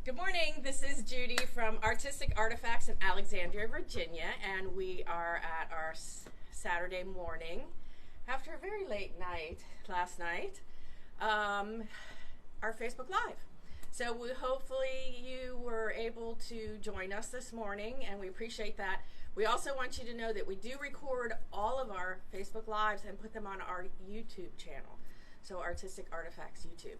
Good morning, this is Judy from Artistic Artifacts in Alexandria, Virginia, and we are at our Saturday morning after a very late night last night, our Facebook Live. So hopefully you were able to join us this morning, and we appreciate that. We also want you to know that we do record all of our Facebook Lives and put them on our YouTube channel, so Artistic Artifacts YouTube.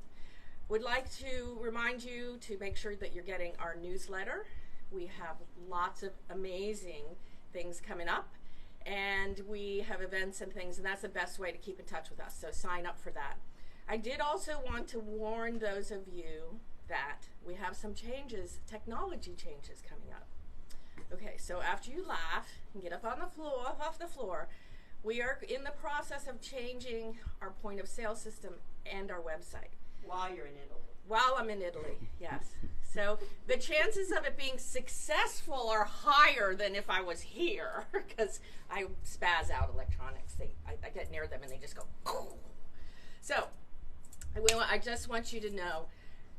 Would like to remind you to make sure that you're getting our newsletter. We have lots of amazing things coming up, and we have events and things, and that's the best way to keep in touch with us, so sign up for that. I did also want to warn those of you that we have some changes, technology changes coming up. Okay, so after you laugh and get up on the floor, off the floor, we are in the process of changing our point of sale system and our website. While you're in Italy. While I'm in Italy, yes. So the chances of it being successful are higher than if I was here, because I spaz out electronics. I get near them and they just go, oh. So I just want you to know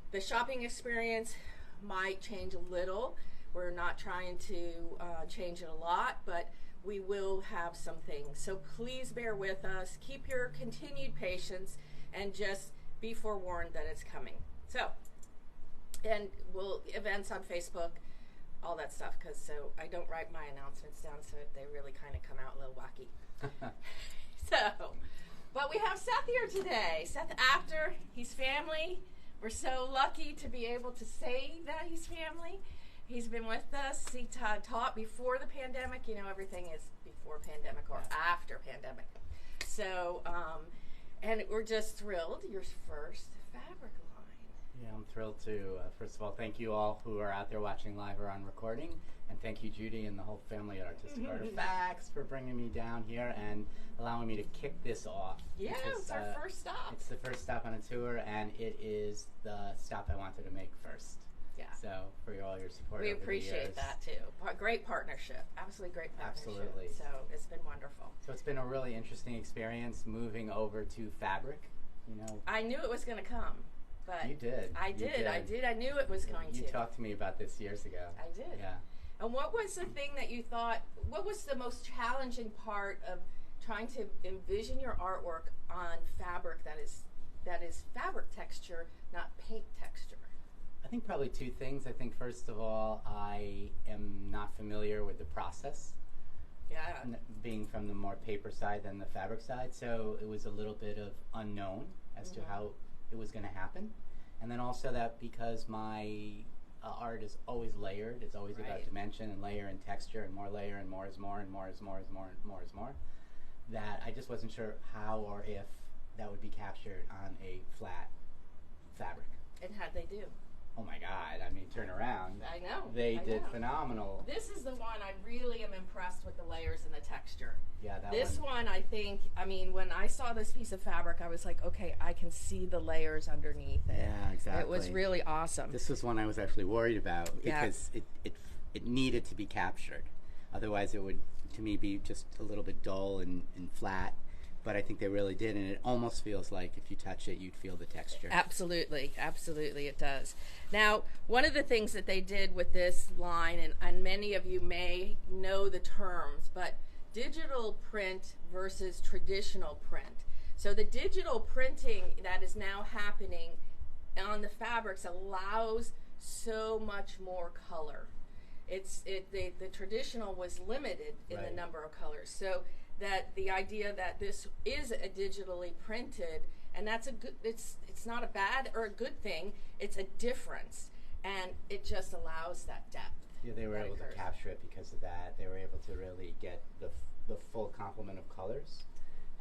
the shopping experience might change a little. We're not trying to change it a lot, but we will have some things. So please bear with us. Keep your continued patience and just be forewarned that it's coming. So, and events on Facebook, all that stuff, because so I don't write my announcements down, so they really kind of come out a little wacky. So, but we have Seth here today. Seth Apter, he's family. We're so lucky to be able to say that he's family. He's been with us. He taught before the pandemic. You know, everything is before pandemic or after pandemic. So, and we're just thrilled. Your first fabric line. Yeah, I'm thrilled to, first of all, thank you all who are out there watching live or on recording. And thank you, Judy, and the whole family at Artistic Artifacts for bringing me down here and allowing me to kick this off. Yeah, it's our first stop. It's the first stop on a tour, and it is the stop I wanted to make first. Yeah. So, for all your support. We appreciate that, too. Great partnership. Absolutely great partnership. Absolutely. So, it's been wonderful. So, it's been a really interesting experience moving over to fabric. You know, I knew it was going to come. But you did. I did. I knew it was going to. You talked to me about this years ago. I did. Yeah. And what was the thing that you thought, what was the most challenging part of trying to envision your artwork on fabric that is fabric texture, not paint texture? I think probably two things. I think first of all, I am not familiar with the process. Yeah. Being from the more paper side than the fabric side, so it was a little bit of unknown as to how it was going to happen. And then also that because my art is always layered, it's always about dimension and layer and texture and more layer and more is more and more is more is more and more is more, that I just wasn't sure how or if that would be captured on a flat fabric. And how'd they do? Oh my God, I mean, turn around. I know. They did phenomenal. This is the one I really am impressed with, the layers and the texture. Yeah, this one I think, I mean, when I saw this piece of fabric, I was like, okay, I can see the layers underneath it. Yeah, exactly. It was really awesome. This was one I was actually worried about because it needed to be captured. Otherwise, it would, to me, be just a little bit dull and flat. But I think they really did, and it almost feels like if you touch it, you'd feel the texture. Absolutely, absolutely it does. Now, one of the things that they did with this line, and many of you may know the terms, but digital print versus traditional print. So the digital printing that is now happening on the fabrics allows so much more color. The traditional was limited in the number of colors. So that the idea that this is a digitally printed, and that's a good, it's not a bad or a good thing, it's a difference, and it just allows that depth. Yeah, they were able to capture it because of that. They were able to really get the full complement of colors.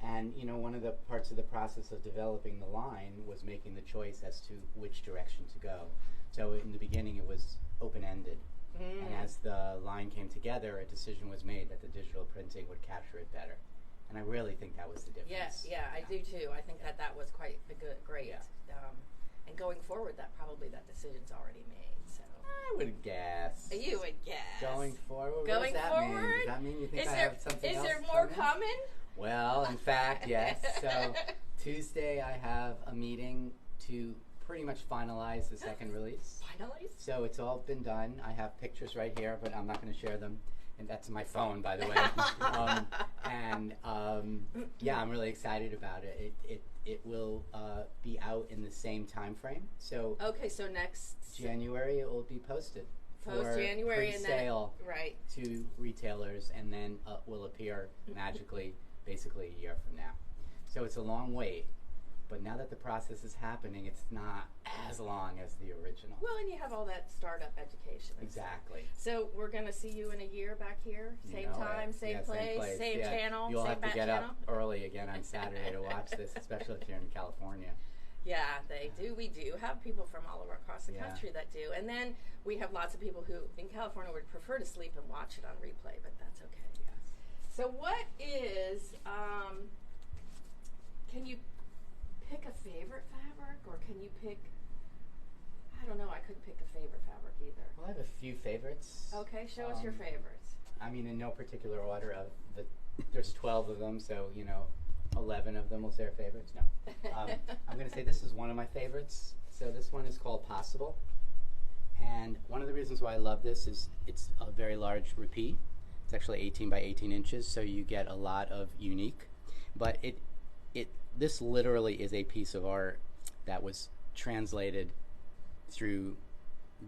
And you know, one of the parts of the process of developing the line was making the choice as to which direction to go. So in the beginning it was open-ended. And as the line came together, a decision was made that the digital printing would capture it better. And I really think that was the difference. Yes, I do too. I think that was quite great. Yeah. And going forward, that decision's already made. So I would guess. You would guess. Going forward? Going what does that forward? mean? Does that mean you think I have something else? Is there more coming? Well, in fact, yes. So Tuesday I have a meeting to pretty much finalized the second release. Finalized? So it's all been done. I have pictures right here, but I'm not going to share them. And that's my phone, by the way. Yeah, I'm really excited about it. It will be out in the same time frame. So okay, so next January it will be posted. Post-January and then sale right to retailers, and then will appear magically basically a year from now. So it's a long wait. But now that the process is happening, it's not as long as the original. Well, and you have all that startup education. Exactly. So we're going to see you in a year back here, same time, same place, same channel, You'll same have to get channel. up early again on Saturday to watch this, especially if you're in California. Yeah, they do. We do have people from all over across the country that do. And then we have lots of people who in California would prefer to sleep and watch it on replay, but that's okay. Yes. So what is, can you pick a favorite fabric, or can you pick, I don't know, I couldn't pick a favorite fabric either. Well, I have a few favorites. Okay, show us your favorites. I mean, in no particular order. There's 12 of them, so, 11 of them will say our favorites. No. I'm going to say this is one of my favorites. So this one is called Possible. And one of the reasons why I love this is it's a very large repeat. It's actually 18 by 18 inches, so you get a lot of unique. But this literally is a piece of art that was translated through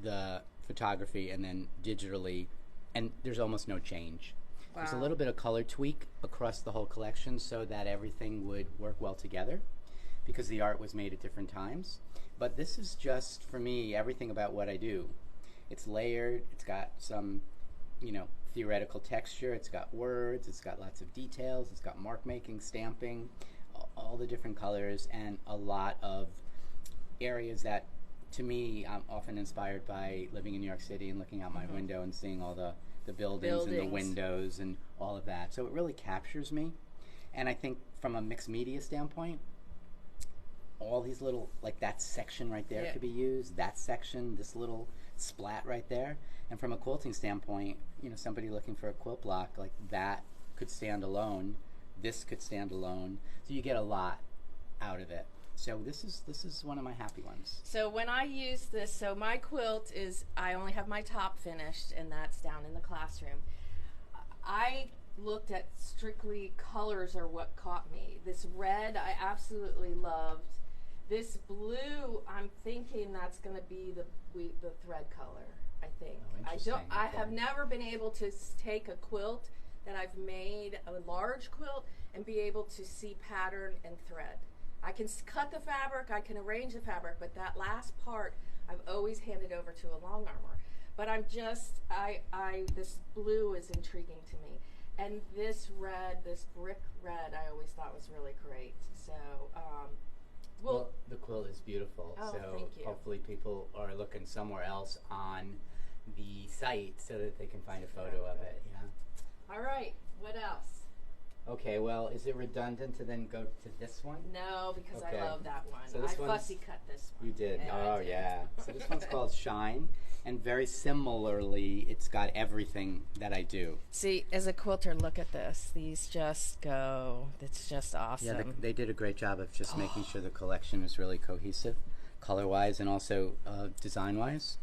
the photography and then digitally, and there's almost no change. Wow. There's a little bit of color tweak across the whole collection so that everything would work well together because the art was made at different times. But this is just, for me, everything about what I do. It's layered, it's got some, theoretical texture, it's got words, it's got lots of details, it's got mark making, stamping, all the different colors, and a lot of areas that, to me, I'm often inspired by living in New York City and looking out my window and seeing all the buildings and the windows and all of that. So it really captures me. And I think from a mixed media standpoint, all these little, like that section right there could be used, that section, this little splat right there. And from a quilting standpoint, somebody looking for a quilt block, like that could stand alone. This could stand alone. So you get a lot out of it. So this is one of my happy ones. So when I use this, so my quilt is, I only have my top finished, and that's down in the classroom. I looked at strictly colors are what caught me. This red I absolutely loved. This blue, I'm thinking that's going to be the thread color, I think. Oh, I have never been able to take a quilt that I've made, a large quilt, and be able to see pattern and thread. I can cut the fabric, I can arrange the fabric, but that last part I've always handed over to a long armor. But I'm just, this blue is intriguing to me. And this red, this brick red, I always thought was really great. So, well, the quilt is beautiful. Oh, so thank you. Hopefully people are looking somewhere else on the site so that they can find a photo of it. Yeah. All right, what else? Okay, well, is it redundant to then go to this one? No, because I love that one. So this I fussy cut this one. You did? Yeah, oh, I did. yeah. So this one's called Shine, and very similarly, it's got everything that I do. See, as a quilter, look at this. These just go, it's just awesome. Yeah, they did a great job of just making sure the collection is really cohesive, color-wise and also design-wise.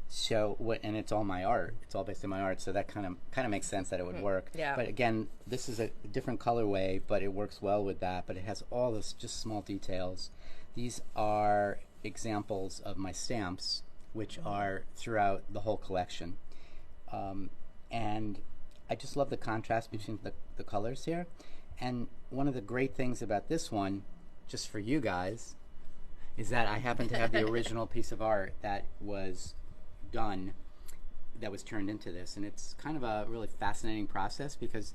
So and it's all my art. It's all based on my art, so that kind of makes sense that it would work. Yeah. But again, this is a different colorway, but it works well with that. But it has all this just small details. These are examples of my stamps, which are throughout the whole collection, and I just love the contrast between the colors here. And one of the great things about this one, just for you guys, is that I happen to have the original piece of art that was done, that was turned into this, and it's kind of a really fascinating process because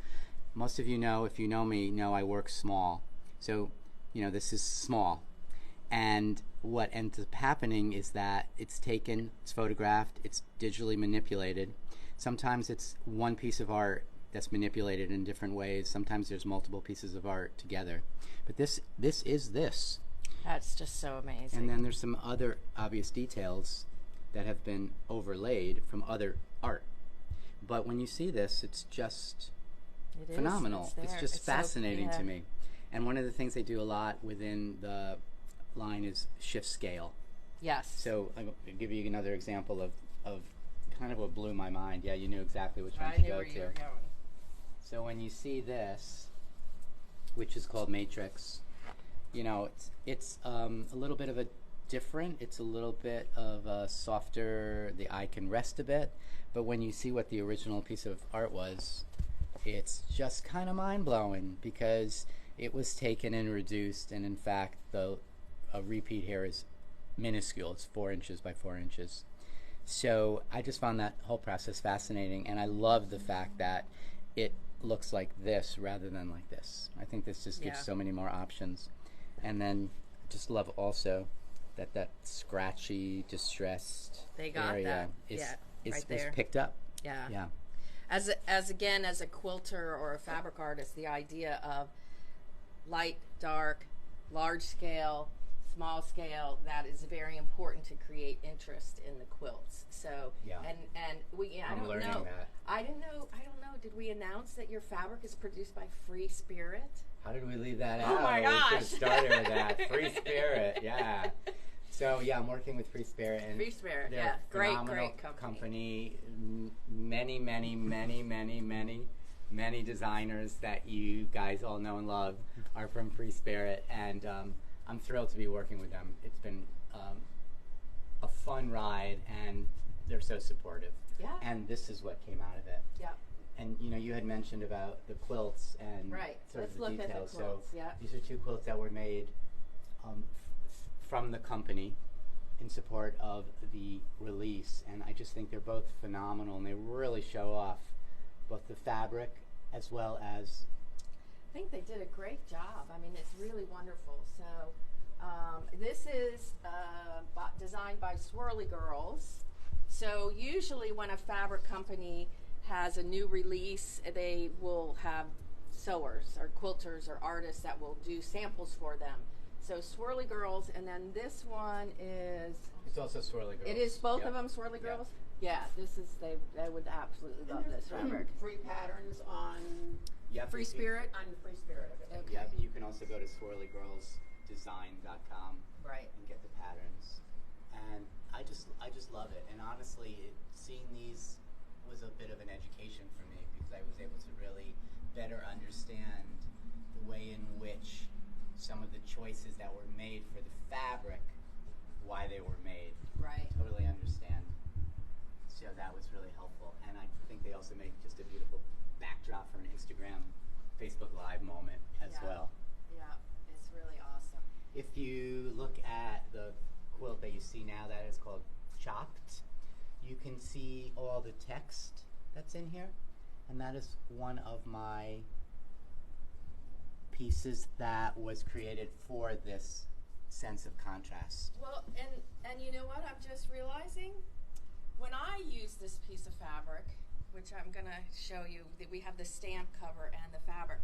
most of you know, if you know me, know I work small. So this is small, and what ends up happening is that it's taken, it's photographed, it's digitally manipulated. Sometimes it's one piece of art that's manipulated in different ways. Sometimes there's multiple pieces of art together, but this is this. That's just so amazing. And then there's some other obvious details that have been overlaid from other art. But when you see this, it's just phenomenal. It's just fascinating to me. And one of the things they do a lot within the line is shift scale. Yes. So I'll give you another example of kind of what blew my mind. Yeah, you knew exactly which one I to knew go where you to. were going. So when you see this, which is called Matrix, you know, it's a little bit of a different. It's a little bit of a softer. The eye can rest a bit, but when you see what the original piece of art was, it's just kind of mind blowing because it was taken and reduced, and in fact, a repeat here is minuscule. It's 4 inches by 4 inches. So I just found that whole process fascinating, and I love the fact that it looks like this rather than like this. I think this just gives so many more options. And then just love also that scratchy, distressed area is picked up. Yeah. Yeah. As again, as a quilter or a fabric artist, the idea of light, dark, large scale, small scale, that is very important to create interest in the quilts. So and we I I'm don't learning know. that. I don't know. Did we announce that your fabric is produced by FreeSpirit? How did we leave that out? Oh my gosh. We should have started with that. FreeSpirit, yeah. So yeah, I'm working with FreeSpirit, and FreeSpirit, they're a great company. Many designers that you guys all know and love are from FreeSpirit, and I'm thrilled to be working with them. It's been a fun ride, and they're so supportive. Yeah. And this is what came out of it. Yeah. And you know, you had mentioned about the quilts and sort Let's of the look details. at the quilts. So these are 2 quilts that were made from the company in support of the release, and I just think they're both phenomenal, and they really show off both the fabric as well as. I think they did a great job. I mean, it's really wonderful. So this is designed by Swirly Girls. So usually when a fabric company has a new release, they will have sewers or quilters or artists that will do samples for them. So Swirly Girls, and then this one is. It's also Swirly Girls. It is both of them Swirly Girls? Yeah, this is, they would absolutely love this fabric. Free patterns on FreeSpirit? on FreeSpirit. Okay. Yeah, you can also go to swirlygirlsdesign.com and get the patterns. And I just love it. And honestly, seeing these was a bit of an education for me because I was able to really better understand the way in which some of the choices that were made for the fabric, why they were made. Right. Totally understand. So that was really helpful. And I think they also make just a beautiful backdrop for an Instagram, Facebook Live moment as well. Yeah, it's really awesome. If you look at the quilt that you see now, that is called Chopped, you can see all the text that's in here. And that is one of my pieces that was created for this sense of contrast. Well, and you know what I'm just realizing? When I use this piece of fabric, which I'm going to show you, that we have the stamp cover and the fabric,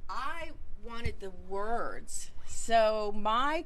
I wanted the words. So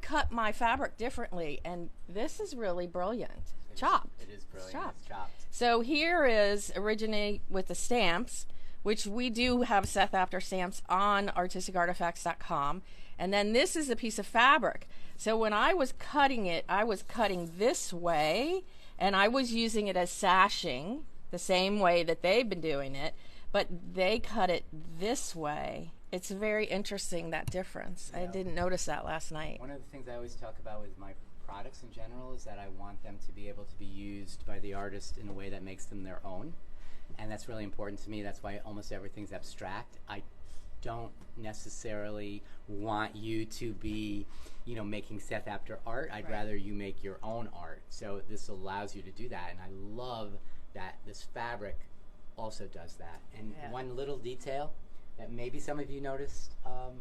cut my fabric differently, and this is really brilliant. Chopped. It is brilliant. Chopped. It's chopped. So here is originate with the stamps, which we do have Seth Apter stamps on artisticartifacts.com. And then this is a piece of fabric. So when I was cutting it, I was cutting this way, and I was using it as sashing, the same way that they've been doing it, but they cut it this way. It's very interesting, that difference. Yeah. I didn't notice that last night. One of the things I always talk about with my products in general is that I want them to be able to be used by the artist in a way that makes them their own. And that's really important to me. That's why almost everything's abstract. I don't necessarily want you to be, making Seth Apter art. I'd rather you make your own art. So this allows you to do that. And I love that this fabric also does that. And one little detail that maybe some of you noticed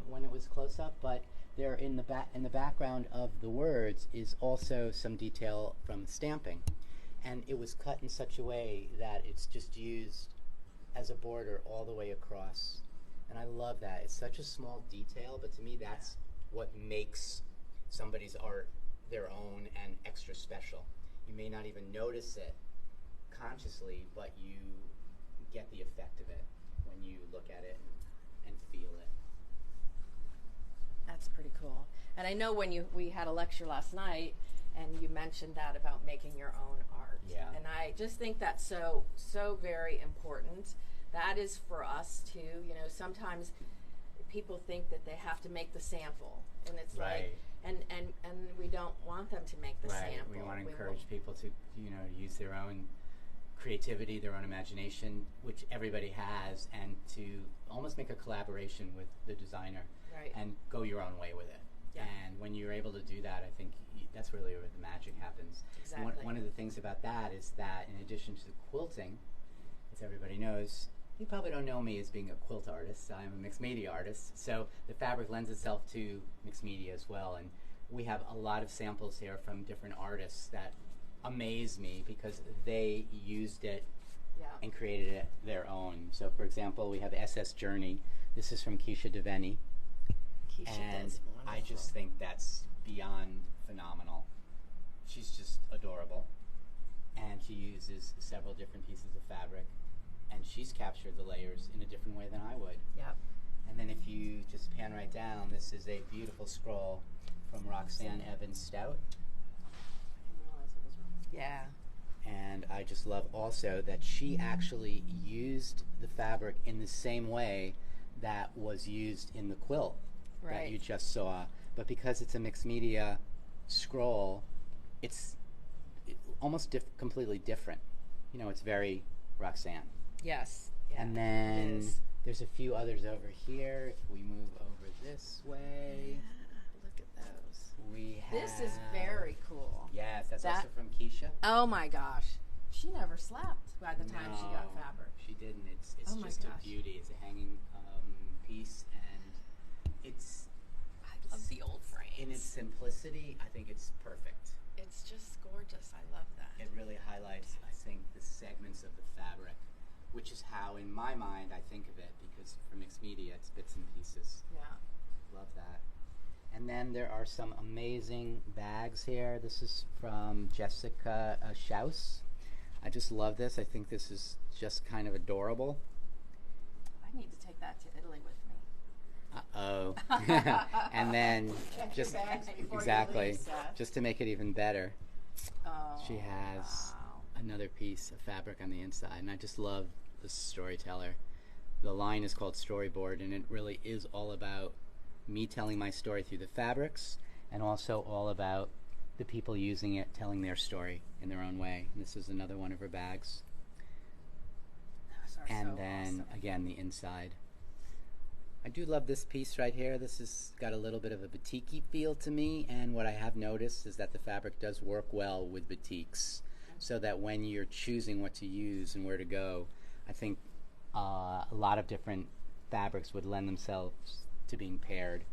when it was close up, but there in the background of the words is also some detail from stamping. And it was cut in such a way that it's just used as a border all the way across. And I love that. It's such a small detail, but to me that's what makes somebody's art their own and extra special. You may not even notice it consciously, but you get the effect of it when you look at it and feel it. That's pretty cool. And I know when we had a lecture last night, And you mentioned that about making your own art. Yeah. And I just think that's so very important. That is for us too. You know, sometimes people think that they have to make the sample, and it's like, and we don't want them to make the sample. We want to encourage people to, you know, use their own creativity, their own imagination, which everybody has, and to almost make a collaboration with the designer, and go your own way with it. Yeah. And when you're able to do that, I think that's really where the magic happens. Exactly. One of the things about that is that in addition to the quilting, as everybody knows, you probably don't know me as being a quilt artist. I'm a mixed media artist, so the fabric lends itself to mixed media as well. And we have a lot of samples here from different artists that amaze me because they used it and created it their own. So, for example, we have SS Journey. This is from Keisha DeVeni. And I just think that's beyond phenomenal. She's just adorable. And she uses several different pieces of fabric. And she's captured the layers in a different way than I would. Yep. And then if you just pan right down, this is a beautiful scroll from Roxanne Evans Stout. Yeah. And I just love also that she actually used the fabric in the same way that was used in the quilt that you just saw. But because it's a mixed media scroll, it's almost completely different. You know, it's very Roxanne. Yes. Yeah, and then there's a few others over here. If we move over this way, look at those. We have. This is very cool. Yes, that's also from Keisha. Oh my gosh, she never slept by the time she got fabric. She didn't. It's just a beauty. It's a hanging piece, and it's. I love the old frames. In its simplicity, I think it's perfect. It's just gorgeous. I love that. It really highlights, I think, the segments of the fabric, which is how, in my mind, I think of it, because for mixed media, it's bits and pieces. Yeah. Love that. And then there are some amazing bags here. This is from Jessica Schaus. I just love this. I think this is just kind of adorable. I need to take that to Italy with me. Uh-oh. And then just just to make it even better, she has another piece of fabric on the inside, and I just love the storyteller. The line is called Storyboard, and it really is all about me telling my story through the fabrics, and also all about the people using it telling their story in their own way. And this is another one of her bags. And then again, the inside. I do love this piece right here. This has got a little bit of a batik-y feel to me, and what I have noticed is that the fabric does work well with batiks, so that when you're choosing what to use and where to go, I think a lot of different fabrics would lend themselves to being paired.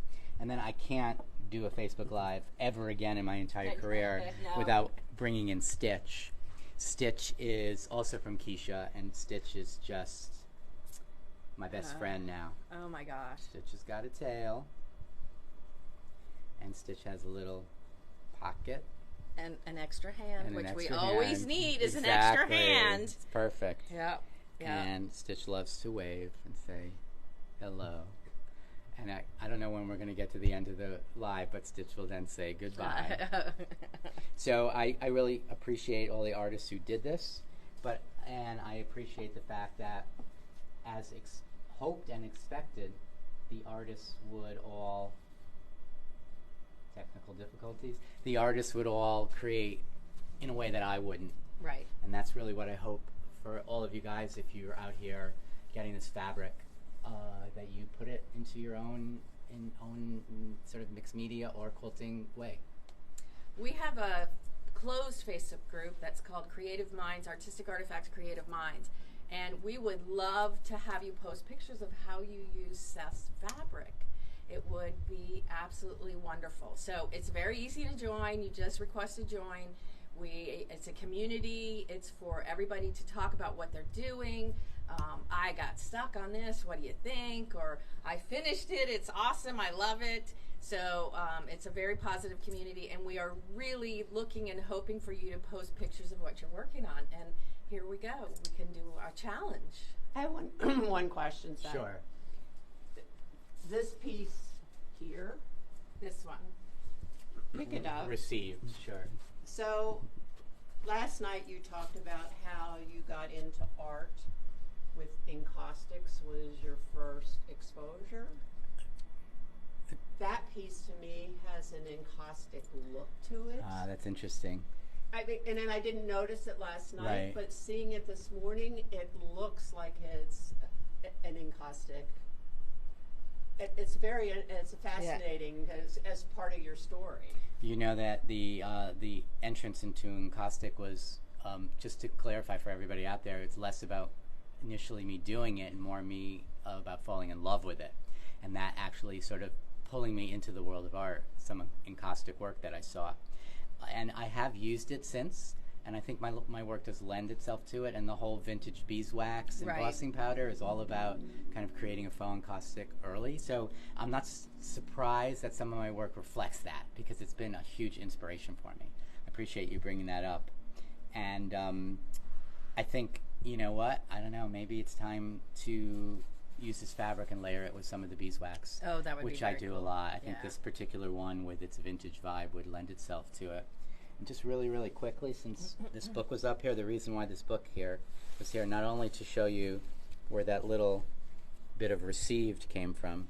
And then I can't do a Facebook Live ever again in my entire career without bringing in Stitch. Stitch is also from Keisha, and Stitch is just my best friend now. Oh my gosh. Stitch has got a tail, and Stitch has a little pocket. And an extra hand, which we hand. always need is an extra hand. It's perfect. Yep. And Stitch loves to wave and say hello. And I don't know when we're going to get to the end of the live, but Stitch will then say goodbye. So I really appreciate all the artists who did this, and I appreciate the fact that, as hoped and expected, the artists would all, technical difficulties, the artists would all create in a way that I wouldn't. Right. And that's really what I hope for all of you guys, if you're out here getting this fabric, that you put it into your own sort of mixed media or quilting way. We have a closed Facebook group that's called Creative Minds, Artistic Artifacts Creative Minds. And we would love to have you post pictures of how you use Seth's fabric. It would be absolutely wonderful. So it's very easy to join. You just request to join. It's a community. It's for everybody to talk about what they're doing. I got stuck on this. What do you think? Or I finished it. It's awesome. I love it. So it's a very positive community, and we are really looking and hoping for you to post pictures of what you're working on. And here we go. We can do our challenge. I have one question, Seth. Sure. This piece here, This one. pick it up. Received, sure. So, last night you talked about how you got into art with encaustics was your first exposure. That piece to me has an encaustic look to it. That's interesting. And then I didn't notice it last night, Right. but seeing it this morning, it looks like it's an encaustic. It's fascinating as part of your story. You know that the entrance into encaustic was, just to clarify for everybody out there, it's less about initially me doing it and more me about falling in love with it. And that actually sort of pulling me into the world of art, some encaustic work that I saw. And I have used it since, and I think my work does lend itself to it, and the whole vintage beeswax embossing powder is all about kind of creating a faux encaustic early. So I'm not surprised that some of my work reflects that, because it's been a huge inspiration for me. I appreciate you bringing that up. And I think, you know what, I don't know, maybe it's time to use this fabric and layer it with some of the beeswax. Oh, that would be which I very do cool. a lot. I think Yeah. this particular one with its vintage vibe would lend itself to it. And just really, really quickly, since this book was up here, the reason why this book here was here, not only to show you where that little bit of received came from,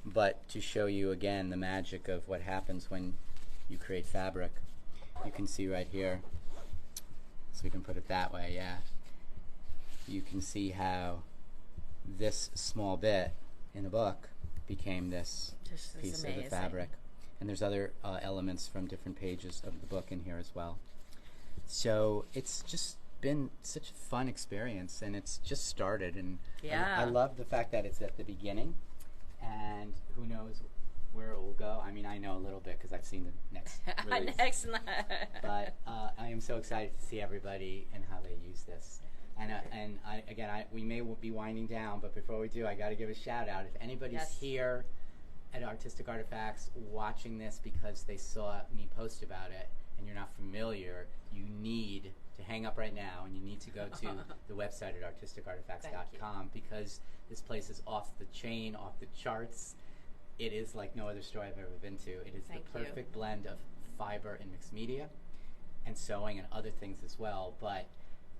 but to show you again the magic of what happens when you create fabric. You can see right here, so we can put it that way, yeah. You can see how this small bit in the book became this This is piece of the amazing. fabric. And there's other elements from different pages of the book in here as well. So it's just been such a fun experience, and it's just started. And Yeah. I love the fact that it's at the beginning, and who knows where it will go. I mean, I know a little bit because I've seen the next release. Excellent. But I am so excited to see everybody and how they use this. And we may be winding down, but before we do, I got to give a shout out. If anybody's Yes. here at Artistic Artifacts watching this because they saw me post about it and you're not familiar, you need to hang up right now and you need to go to the website at artisticartifacts.com, because this place is off the chain, off the charts. It is like no other store I've ever been to. It is Thank the you. perfect blend of fiber and mixed media and sewing and other things as well. But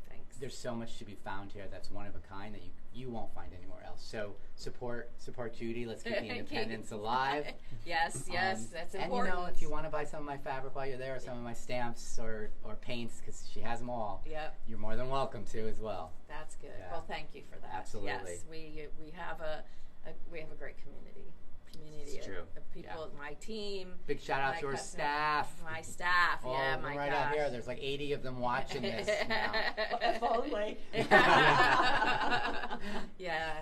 Thanks. there's so much to be found here that's one of a kind that you won't find anywhere else. So support Judy. Let's keep the independence alive. Yes, that's and important. you know, if you want to buy some of my fabric while you're there, or some of my stamps or paints, because she has them all, Yep, you're more than welcome to as well. that's good. Yeah. Well, thank you for that. Absolutely. Yes, we have a great community It's true. of people. Yeah. My team. Big shout out my to our customers, staff. My staff. All yeah, of them my right gosh. out here. There's like 80 of them watching this now. If only. Yeah,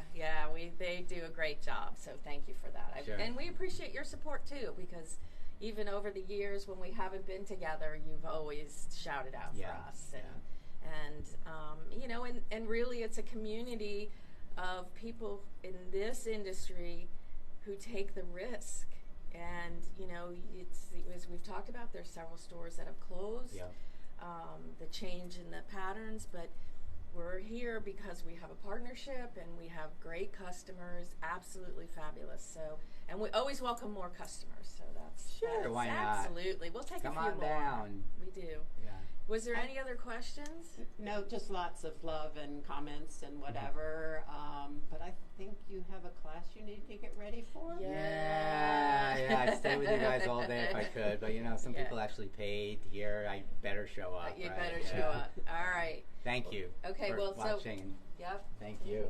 they do a great job, so thank you for that. Sure. And we appreciate your support too, because even over the years when we haven't been together, you've always shouted out Yeah, for us. And you know, and really it's a community of people in this industry who take the risk. And you know, as we've talked about, there's several stores that have closed. Yeah. The change in the patterns, but we're here because we have a partnership and we have great customers, absolutely fabulous. So, and we always welcome more customers. So that's Why not? absolutely. We'll take Come a few on more. down. We do. Yeah. Was there any other questions? No, just lots of love and comments and whatever. But I think you have a class you need to get ready for. Yeah, I'd stay with you guys all day if I could, but you know, some Yeah. people actually paid here. I better show up. You right? better Yeah. show up. All right. Thank you. Okay, for well, so- watching. Yep. Thank you.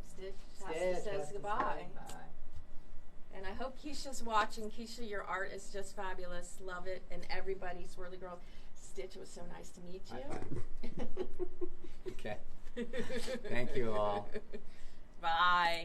Stitch says goodbye. And I hope Keisha's watching. Keisha, your art is just fabulous. Love it. And everybody, Swirly Girl, Stitch, it was so nice to meet you. Okay. Thank you all. Bye.